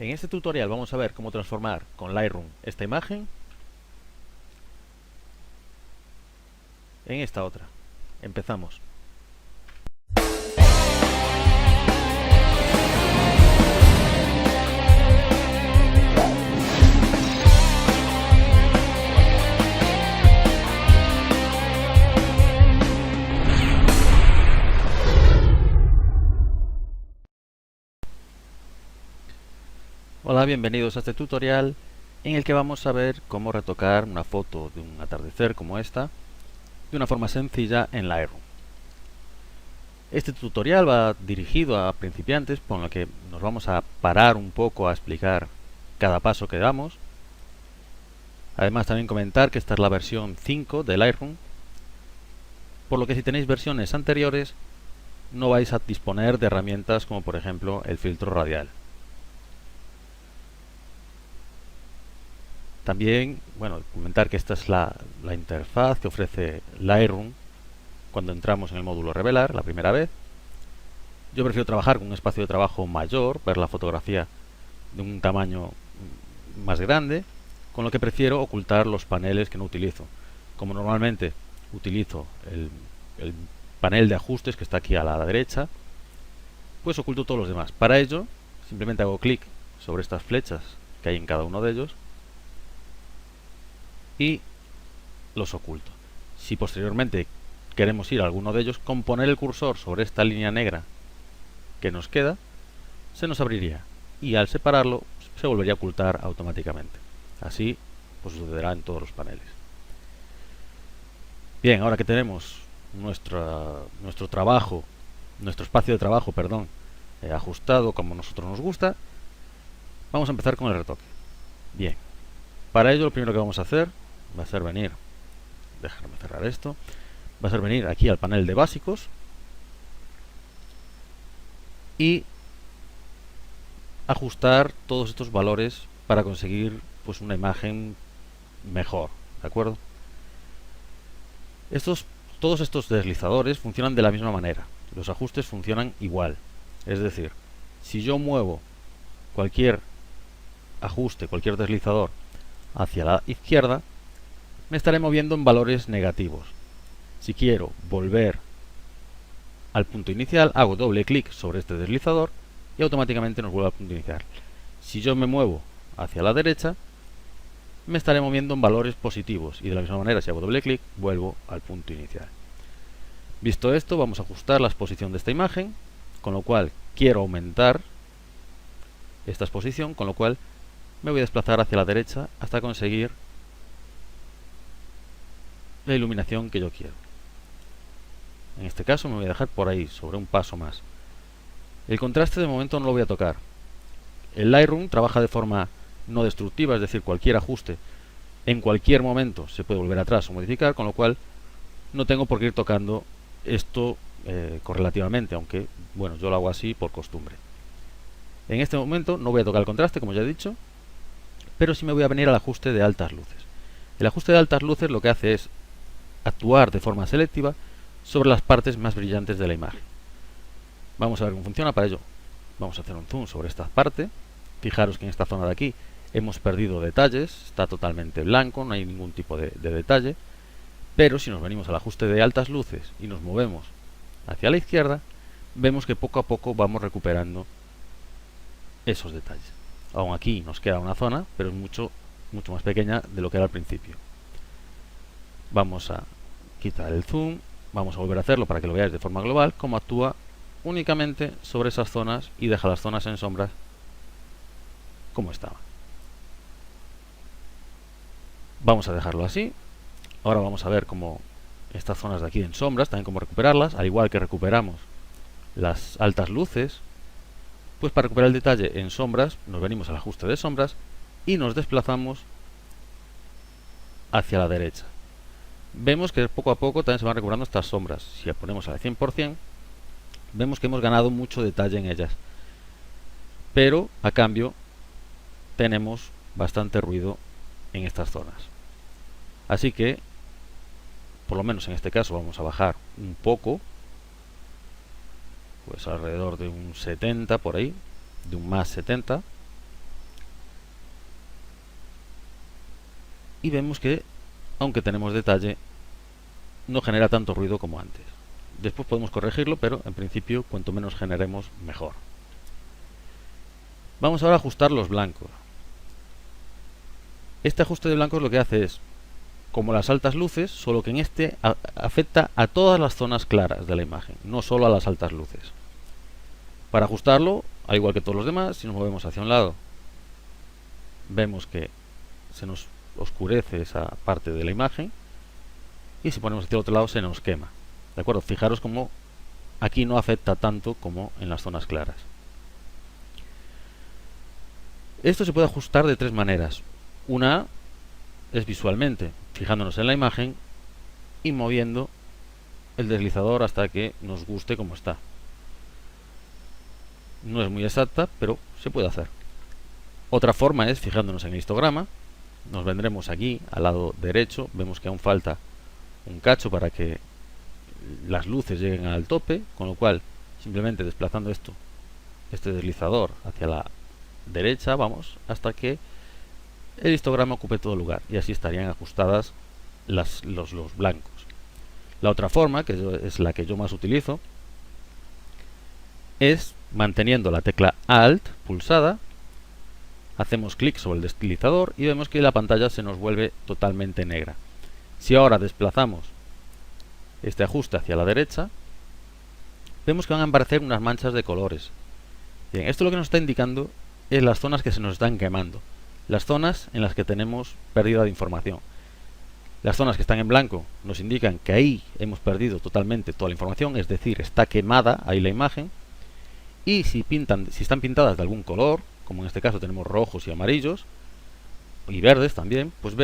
En este tutorial vamos a ver cómo transformar con Lightroom esta imagen en esta otra. Empezamos. Hola, bienvenidos a este tutorial en el que vamos a ver cómo retocar una foto de un atardecer como esta de una forma sencilla en Lightroom. Este tutorial va dirigido a principiantes, por lo que nos vamos a parar un poco a explicar cada paso que damos. Además, también comentar que esta es la versión 5 de Lightroom, por lo que si tenéis versiones anteriores no vais a disponer de herramientas como por ejemplo el filtro radial. También, comentar que esta es la interfaz que ofrece Lightroom cuando entramos en el módulo Revelar la primera vez. Yo prefiero trabajar con un espacio de trabajo mayor, ver la fotografía de un tamaño más grande, con lo que prefiero ocultar los paneles que no utilizo. Como normalmente utilizo el panel de ajustes que está aquí a la derecha, pues oculto todos los demás. Para ello, simplemente hago clic sobre estas flechas que hay en cada uno de ellos y los oculto. Si posteriormente queremos ir a alguno de ellos, con poner el cursor sobre esta línea negra que nos queda, se nos abriría y al separarlo se volvería a ocultar automáticamente. Así pues sucederá en todos los paneles. Bien, ahora que tenemos nuestro espacio de trabajo, ajustado como a nosotros nos gusta, vamos a empezar con el retoque. Bien, para ello lo primero que vamos a hacer va a ser venir, déjame cerrar esto, va a ser venir aquí al panel de básicos y ajustar todos estos valores para conseguir pues una imagen mejor, ¿de acuerdo? Todos estos deslizadores funcionan de la misma manera, los ajustes funcionan igual, es decir, si yo muevo cualquier ajuste, cualquier deslizador hacia la izquierda, me estaré moviendo en valores negativos. Si quiero volver al punto inicial, hago doble clic sobre este deslizador y automáticamente nos vuelve al punto inicial. Si yo me muevo hacia la derecha, me estaré moviendo en valores positivos y de la misma manera, si hago doble clic, vuelvo al punto inicial. Visto esto, vamos a ajustar la exposición de esta imagen, con lo cual quiero aumentar esta exposición, con lo cual me voy a desplazar hacia la derecha hasta conseguir la iluminación que yo quiero. En este caso me voy a dejar por ahí, sobre un paso más. El contraste de momento no lo voy a tocar. El Lightroom trabaja de forma no destructiva, es decir, cualquier ajuste en cualquier momento se puede volver atrás o modificar, con lo cual no tengo por qué ir tocando esto correlativamente, aunque bueno, yo lo hago así por costumbre. En este momento no voy a tocar el contraste, como ya he dicho, pero sí me voy a venir al ajuste de altas luces. El ajuste de altas luces lo que hace es actuar de forma selectiva sobre las partes más brillantes de la imagen. Vamos a ver cómo funciona. Para ello vamos a hacer un zoom sobre esta parte. Fijaros que en esta zona de aquí hemos perdido detalles, está totalmente blanco, no hay ningún tipo de detalle, pero si nos venimos al ajuste de altas luces y nos movemos hacia la izquierda, vemos que poco a poco vamos recuperando esos detalles. Aún aquí nos queda una zona, pero es mucho más pequeña de lo que era al principio. Vamos a quitar el zoom, vamos a volver a hacerlo para que lo veáis de forma global, cómo actúa únicamente sobre esas zonas y deja las zonas en sombras como estaban. Vamos a dejarlo así. Ahora vamos a ver cómo estas zonas de aquí en sombras, también cómo recuperarlas, al igual que recuperamos las altas luces. Pues para recuperar el detalle en sombras, nos venimos al ajuste de sombras y nos desplazamos hacia la derecha. Vemos que poco a poco también se van recuperando estas sombras. Si las ponemos al 100%, vemos que hemos ganado mucho detalle en ellas. Pero, a cambio, tenemos bastante ruido en estas zonas. Así que, por lo menos en este caso, vamos a bajar un poco, pues alrededor de un 70 por ahí, de un más 70, y vemos que, aunque tenemos detalle, no genera tanto ruido como antes. Después podemos corregirlo, pero en principio cuanto menos generemos mejor. Vamos ahora a ajustar los blancos. Este ajuste de blancos lo que hace es como las altas luces, solo que en este afecta a todas las zonas claras de la imagen, no solo a las altas luces. Para ajustarlo, al igual que todos los demás, si nos movemos hacia un lado, vemos que se nos oscurece esa parte de la imagen, y si ponemos hacia el otro lado se nos quema. ¿De acuerdo? Fijaros como aquí no afecta tanto como en las zonas claras. Esto se puede ajustar de tres maneras. Una es visualmente, fijándonos en la imagen y moviendo el deslizador hasta que nos guste como está. No es muy exacta, pero se puede hacer. Otra forma es fijándonos en el histograma. Nos vendremos aquí al lado derecho, vemos que aún falta un cacho para que las luces lleguen al tope, con lo cual simplemente desplazando este deslizador hacia la derecha, vamos, hasta que el histograma ocupe todo el lugar, y así estarían ajustadas los blancos. La otra forma, que es la que yo más utilizo, es manteniendo la tecla Alt pulsada, hacemos clic sobre el deslizador y vemos que la pantalla se nos vuelve totalmente negra. Si ahora desplazamos este ajuste hacia la derecha, vemos que van a aparecer unas manchas de colores. Bien, esto lo que nos está indicando es las zonas que se nos están quemando, las zonas en las que tenemos pérdida de información. Las zonas que están en blanco nos indican que ahí hemos perdido totalmente toda la información, es decir, está quemada ahí la imagen. Y si están pintadas de algún color, como en este caso tenemos rojos y amarillos, y verdes también, pues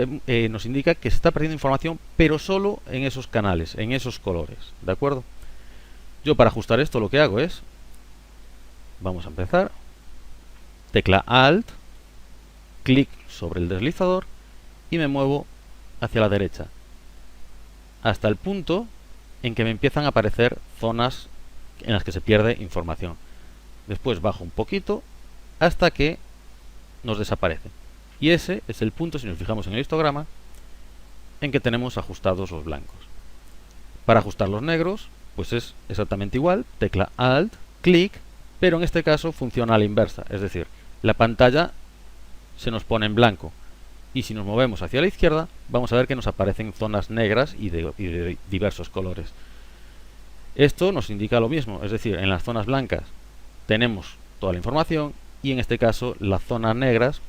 nos indica que se está perdiendo información, pero solo en esos canales, en esos colores, ¿de acuerdo? Yo para ajustar esto lo que hago es, vamos a empezar, tecla Alt, clic sobre el deslizador y me muevo hacia la derecha, hasta el punto en que me empiezan a aparecer zonas en las que se pierde información. Después bajo un poquito hasta que nos desaparece. Y ese es el punto, si nos fijamos en el histograma, en que tenemos ajustados los blancos. Para ajustar los negros, pues es exactamente igual, tecla Alt, clic, pero en este caso funciona a la inversa, es decir, la pantalla se nos pone en blanco. Y si nos movemos hacia la izquierda, vamos a ver que nos aparecen zonas negras y de diversos colores. Esto nos indica lo mismo, es decir, en las zonas blancas tenemos toda la información y en este caso las zonas negras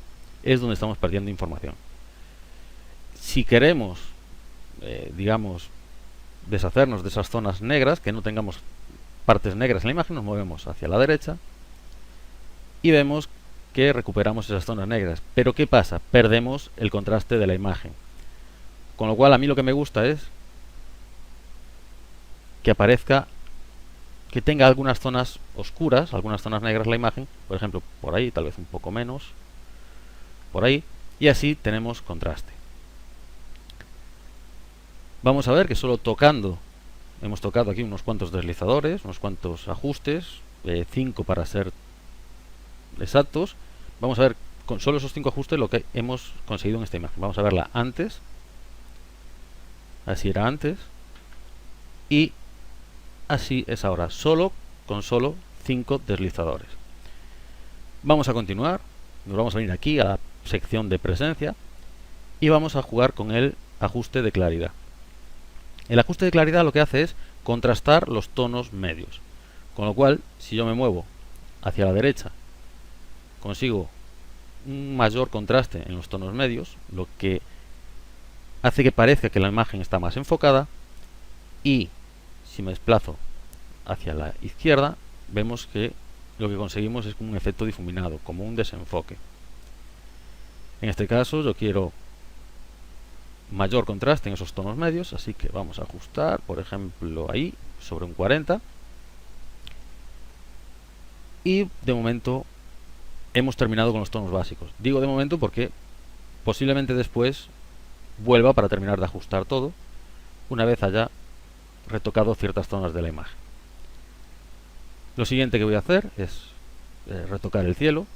es donde estamos perdiendo información. Si queremos, digamos, deshacernos de esas zonas negras, que no tengamos partes negras en la imagen, nos movemos hacia la derecha y vemos que recuperamos esas zonas negras. Pero ¿qué pasa? Perdemos el contraste de la imagen. Con lo cual a mí lo que me gusta es que aparezca, que tenga algunas zonas oscuras, algunas zonas negras la imagen, por ejemplo por ahí, tal vez un poco menos, por ahí, y así tenemos contraste. Vamos a ver que solo tocando, hemos tocado aquí unos cuantos deslizadores, unos cuantos ajustes, 5 para ser exactos. Vamos a ver con solo esos 5 ajustes lo que hemos conseguido en esta imagen. Vamos a verla antes, así era antes, y así es ahora, con solo 5 deslizadores. Vamos a continuar, nos vamos a venir aquí a la sección de presencia y vamos a jugar con el ajuste de claridad. El ajuste de claridad lo que hace es contrastar los tonos medios, con lo cual si yo me muevo hacia la derecha consigo un mayor contraste en los tonos medios, lo que hace que parezca que la imagen está más enfocada, y si me desplazo hacia la izquierda vemos que lo que conseguimos es un efecto difuminado, como un desenfoque. En este caso yo quiero mayor contraste en esos tonos medios, así que vamos a ajustar, por ejemplo ahí, sobre un 40, y de momento hemos terminado con los tonos básicos. Digo de momento porque posiblemente después vuelva para terminar de ajustar todo una vez haya retocado ciertas zonas de la imagen. Lo siguiente que voy a hacer es retocar el cielo.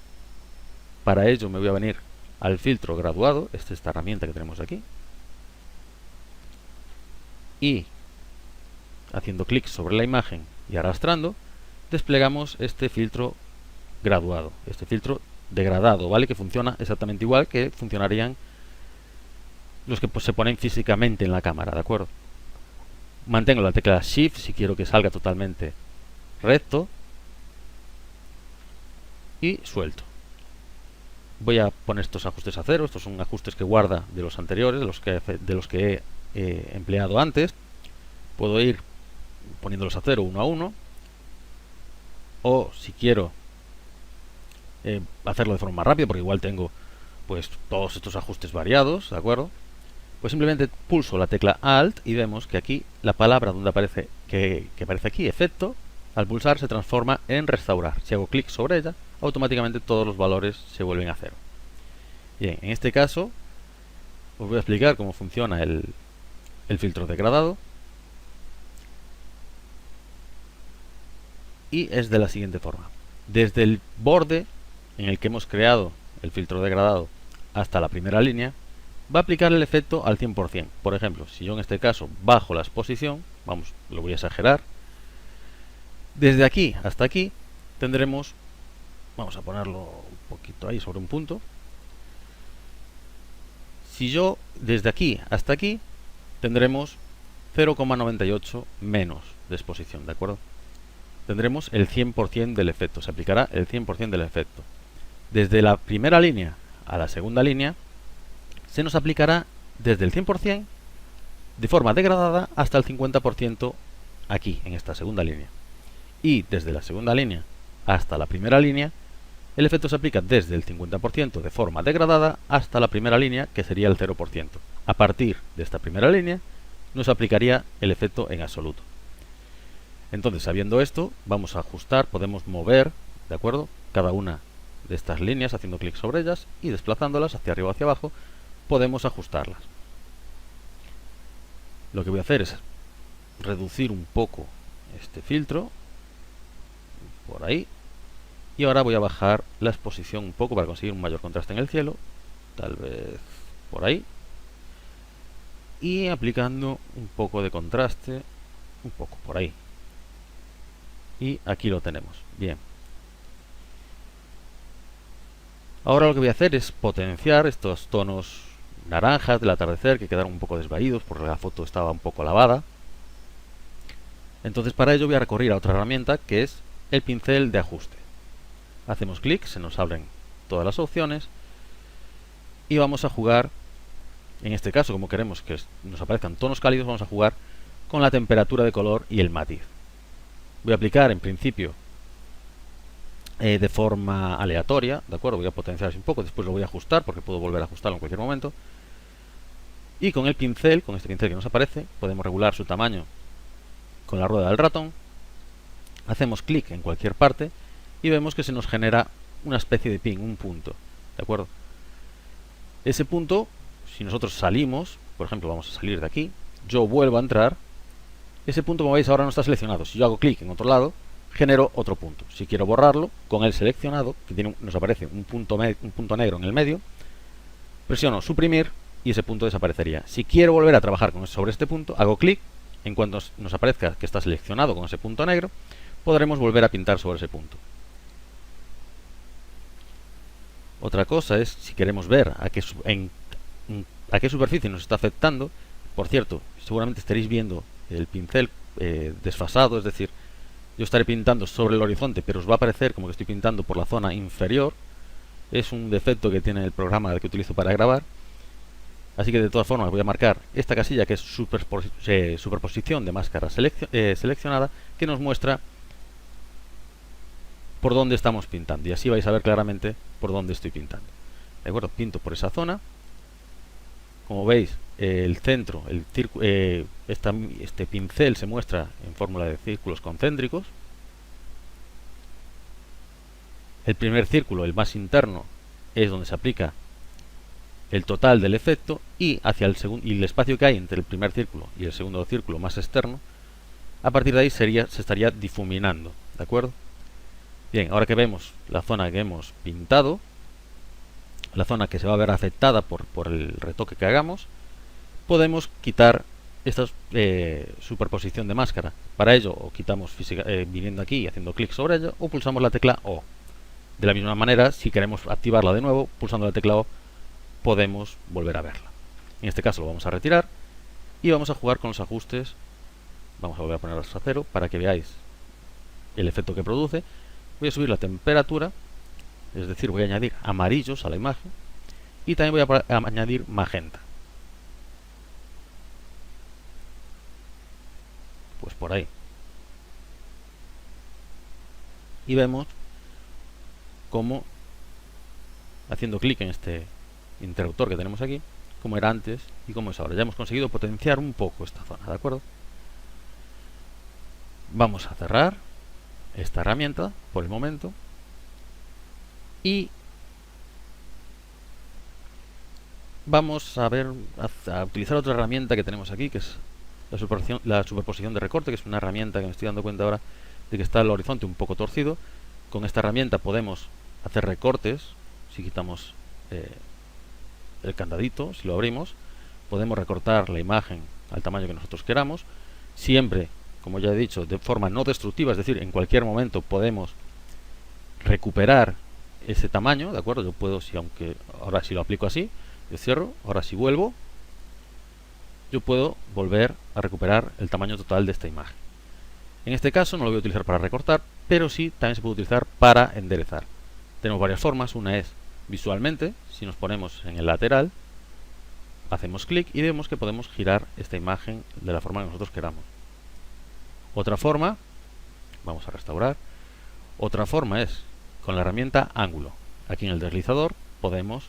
Para ello me voy a venir al filtro graduado, esta herramienta que tenemos aquí, y haciendo clic sobre la imagen y arrastrando, desplegamos este filtro graduado, este filtro degradado, ¿vale? Que funciona exactamente igual que funcionarían los que se ponen físicamente en la cámara, ¿de acuerdo? Mantengo la tecla Shift si quiero que salga totalmente recto y suelto. Voy a poner estos ajustes a cero. Estos son ajustes que guarda de los anteriores, de los que he empleado antes. Puedo ir poniéndolos a cero uno a uno, o si quiero hacerlo de forma más rápida, porque igual tengo pues todos estos ajustes variados, ¿de acuerdo? Pues simplemente pulso la tecla Alt y vemos que aquí la palabra donde aparece que aparece aquí, efecto, al pulsar se transforma en restaurar. Si hago clic sobre ella, automáticamente todos los valores se vuelven a cero. Bien, en este caso os voy a explicar cómo funciona el filtro degradado. Y es de la siguiente forma. Desde el borde en el que hemos creado el filtro degradado hasta la primera línea, va a aplicar el efecto al 100%. Por ejemplo, si yo en este caso bajo la exposición, vamos, lo voy a exagerar, desde aquí hasta aquí tendremos, vamos a ponerlo un poquito ahí sobre un punto, si yo desde aquí hasta aquí tendremos 0,98 menos de exposición, ¿de acuerdo? Tendremos el 100% del efecto, se aplicará el 100% del efecto. Desde la primera línea a la segunda línea se nos aplicará desde el 100% de forma degradada hasta el 50% aquí, en esta segunda línea. Y desde la segunda línea hasta la primera línea, el efecto se aplica desde el 50% de forma degradada hasta la primera línea, que sería el 0%. A partir de esta primera línea, no se aplicaría el efecto en absoluto. Entonces, sabiendo esto, vamos a ajustar, podemos mover, ¿de acuerdo?, cada una de estas líneas haciendo clic sobre ellas y desplazándolas hacia arriba o hacia abajo, podemos ajustarlas. Lo que voy a hacer es reducir un poco este filtro, por ahí, y ahora voy a bajar la exposición un poco para conseguir un mayor contraste en el cielo, tal vez por ahí, y aplicando un poco de contraste, un poco por ahí. Y aquí lo tenemos. Bien. Ahora lo que voy a hacer es potenciar estos tonos naranjas del atardecer que quedaron un poco desvaídos porque la foto estaba un poco lavada. Entonces para ello voy a recurrir a otra herramienta que es el pincel de ajuste. Hacemos clic, se nos abren todas las opciones y vamos a jugar, en este caso como queremos que nos aparezcan tonos cálidos, vamos a jugar con la temperatura de color y el matiz. Voy a aplicar en principio de forma aleatoria, ¿de acuerdo? Voy a potenciar un poco, después lo voy a ajustar porque puedo volver a ajustarlo en cualquier momento. Y con el pincel, con este pincel que nos aparece, podemos regular su tamaño con la rueda del ratón. Hacemos clic en cualquier parte y vemos que se nos genera una especie de pin, un punto, ¿de acuerdo? Ese punto, si nosotros salimos, por ejemplo, vamos a salir de aquí, yo vuelvo a entrar. Ese punto, como veis, ahora no está seleccionado. Si yo hago clic en otro lado, genero otro punto. Si quiero borrarlo, con el seleccionado, que nos aparece un punto negro en el medio, presiono suprimir y ese punto desaparecería. Si quiero volver a trabajar sobre este punto, hago clic. En cuanto nos aparezca que está seleccionado con ese punto negro, podremos volver a pintar sobre ese punto. Otra cosa es, si queremos ver a qué superficie nos está afectando. Por cierto, seguramente estaréis viendo el pincel desfasado, es decir, yo estaré pintando sobre el horizonte, pero os va a parecer como que estoy pintando por la zona inferior. Es un defecto que tiene el programa que utilizo para grabar. Así que de todas formas voy a marcar esta casilla que es superposición de máscara seleccionada, que nos muestra por dónde estamos pintando, y así vais a ver claramente por dónde estoy pintando. De acuerdo, pinto por esa zona. Como veis, el centro, este pincel se muestra en fórmula de círculos concéntricos. El primer círculo, el más interno, es donde se aplica el total del efecto, y hacia el segundo, y el espacio que hay entre el primer círculo y el segundo círculo más externo, a partir de ahí se estaría difuminando, ¿de acuerdo? Bien, ahora que vemos la zona que hemos pintado, la zona que se va a ver afectada por el retoque que hagamos, podemos quitar esta superposición de máscara. Para ello, o quitamos viniendo aquí y haciendo clic sobre ella, o pulsamos la tecla O. De la misma manera, si queremos activarla de nuevo, pulsando la tecla O, podemos volver a verla. En este caso lo vamos a retirar y vamos a jugar con los ajustes. Vamos a volver a ponerlos a 0 para que veáis el efecto que produce. Voy a subir la temperatura, es decir, voy a añadir amarillos a la imagen y también voy a añadir magenta. Pues por ahí. Y vemos cómo, haciendo clic en este interruptor que tenemos aquí, como era antes y como es ahora. Ya hemos conseguido potenciar un poco esta zona, ¿de acuerdo? Vamos a cerrar esta herramienta por el momento y vamos a ver, a utilizar otra herramienta que tenemos aquí, que es la superposición de recorte, que es una herramienta que me estoy dando cuenta ahora de que está el horizonte un poco torcido. Con esta herramienta podemos hacer recortes. Si quitamos el candadito, si lo abrimos, podemos recortar la imagen al tamaño que nosotros queramos, siempre, como ya he dicho, de forma no destructiva, es decir, en cualquier momento podemos recuperar ese tamaño, ¿de acuerdo? Yo puedo, aunque ahora si lo aplico así, yo cierro, ahora si vuelvo, yo puedo volver a recuperar el tamaño total de esta imagen. En este caso no lo voy a utilizar para recortar, pero sí también se puede utilizar para enderezar. Tenemos varias formas. Una es visualmente. Si nos ponemos en el lateral, hacemos clic y vemos que podemos girar esta imagen de la forma que nosotros queramos. Otra forma, vamos a restaurar, otra forma es con la herramienta ángulo. Aquí en el deslizador podemos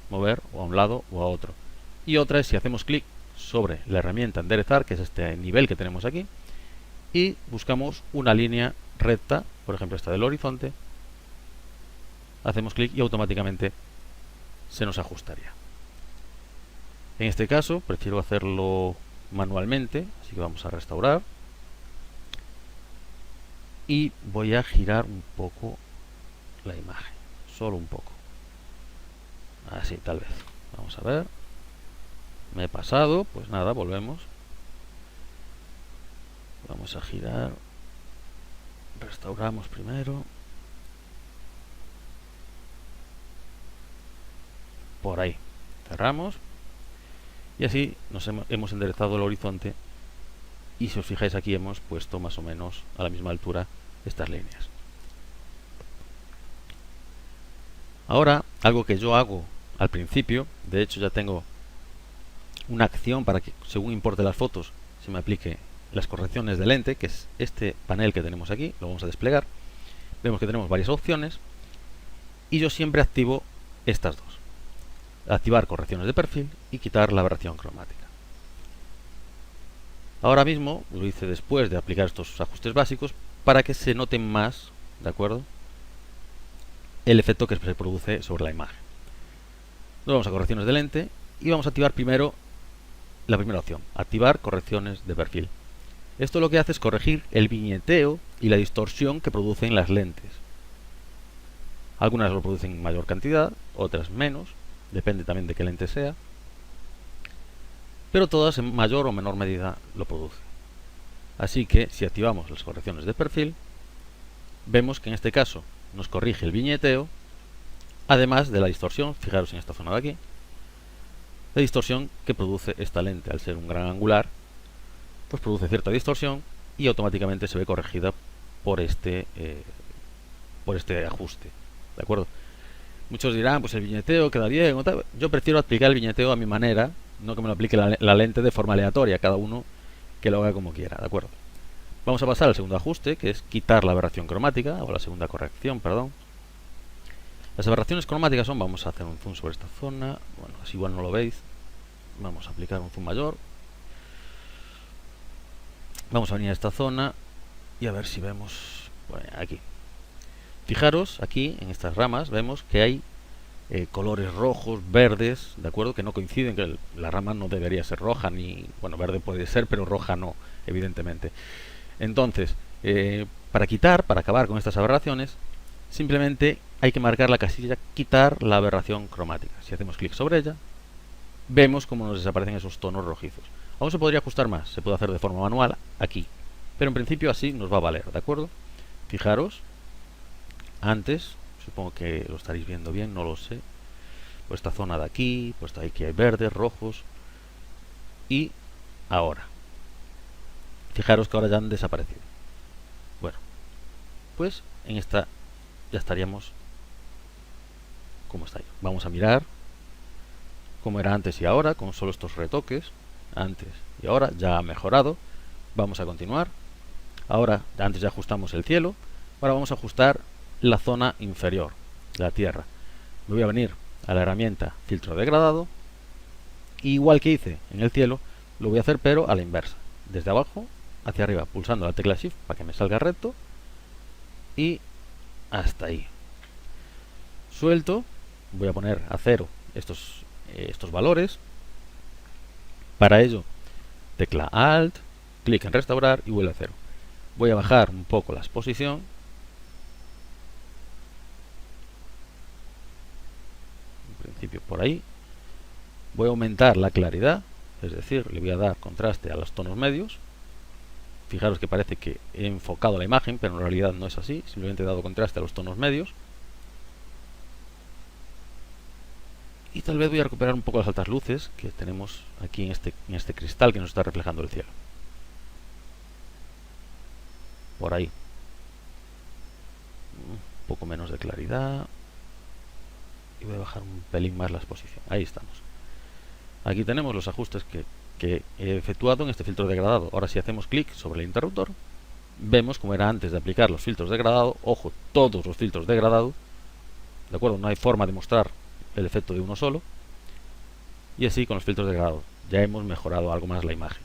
mover o a un lado o a otro. Y otra es si hacemos clic sobre la herramienta enderezar, que es este nivel que tenemos aquí, y buscamos una línea recta, por ejemplo esta del horizonte, hacemos clic y automáticamente se nos ajustaría. En este caso prefiero hacerlo manualmente, así que vamos a restaurar y voy a girar un poco la imagen, solo un poco, así tal vez. Vamos a ver, me he pasado, pues nada, volvemos, vamos a girar, restauramos primero, por ahí, cerramos y así nos hemos enderezado el horizonte. Y si os fijáis aquí hemos puesto más o menos a la misma altura estas líneas. Ahora, algo que yo hago al principio, de hecho ya tengo una acción para que según importe las fotos se me aplique las correcciones de lente, que es este panel que tenemos aquí, lo vamos a desplegar. Vemos que tenemos varias opciones y yo siempre activo estas dos. Activar correcciones de perfil y quitar la aberración cromática. Ahora mismo lo hice después de aplicar estos ajustes básicos para que se note más, ¿de acuerdo?, el efecto que se produce sobre la imagen. Nos vamos a correcciones de lente y vamos a activar primero la primera opción, activar correcciones de perfil. Esto lo que hace es corregir el viñeteo y la distorsión que producen las lentes. Algunas lo producen en mayor cantidad, otras menos, depende también de qué lente sea, pero todas en mayor o menor medida lo producen. Así que si activamos las correcciones de perfil, vemos que en este caso nos corrige el viñeteo, además de la distorsión. Fijaros en esta zona de aquí, la distorsión que produce esta lente. Al ser un gran angular, pues produce cierta distorsión y automáticamente se ve corregida por este ajuste, ¿de acuerdo? Muchos dirán, pues el viñeteo queda bien o tal. Yo prefiero aplicar el viñeteo a mi manera, no que me lo aplique la lente de forma aleatoria, cada uno que lo haga como quiera, ¿de acuerdo? Vamos a pasar al segundo ajuste, que es quitar la aberración cromática, o la segunda corrección, perdón. Las aberraciones cromáticas son, vamos a hacer un zoom sobre esta zona, bueno, así igual no lo veis, vamos a aplicar un zoom mayor. Vamos a venir a esta zona y a ver si vemos, bueno, aquí. Fijaros, aquí en estas ramas vemos que hay colores rojos, verdes, ¿de acuerdo?, que no coinciden, que la rama no debería ser roja, ni, bueno, verde puede ser, pero roja no, evidentemente. Entonces, para acabar con estas aberraciones, simplemente hay que marcar la casilla quitar la aberración cromática. Si hacemos clic sobre ella, vemos cómo nos desaparecen esos tonos rojizos. Aún se podría ajustar más, se puede hacer de forma manual aquí, pero en principio así nos va a valer, ¿de acuerdo? Fijaros, antes, supongo que lo estaréis viendo bien, no lo sé, pues esta zona de aquí, pues aquí hay verdes, rojos, y ahora. Fijaros que ahora ya han desaparecido. Bueno, pues en esta ya estaríamos como está ahí. Vamos a mirar cómo era antes y ahora, con solo estos retoques, antes y ahora, ya ha mejorado. Vamos a continuar. Ahora, antes ya ajustamos el cielo, ahora vamos a ajustar la zona inferior, la tierra. Me voy a venir a la herramienta filtro degradado, igual que hice en el cielo, lo voy a hacer pero a la inversa, desde abajo hacia arriba, pulsando la tecla Shift para que me salga recto, y hasta ahí. Suelto, voy a poner a 0 estos valores. Para ello, tecla Alt, clic en restaurar y vuelve a 0. Voy a bajar un poco la exposición. En principio por ahí. Voy a aumentar la claridad, es decir, le voy a dar contraste a los tonos medios. Fijaros que parece que he enfocado la imagen, pero en realidad no es así, simplemente he dado contraste a los tonos medios. Y tal vez voy a recuperar un poco las altas luces que tenemos aquí en este cristal que nos está reflejando el cielo. Por ahí. Un poco menos de claridad. Y voy a bajar un pelín más la exposición. Ahí estamos. Aquí tenemos los ajustes que he efectuado en este filtro degradado. Ahora si hacemos clic sobre el interruptor, vemos como era antes de aplicar los filtros degradado. Ojo, todos los filtros degradado. ¿De acuerdo? No hay forma de mostrar el efecto de uno solo. Y así con los filtros degradado ya hemos mejorado algo más la imagen.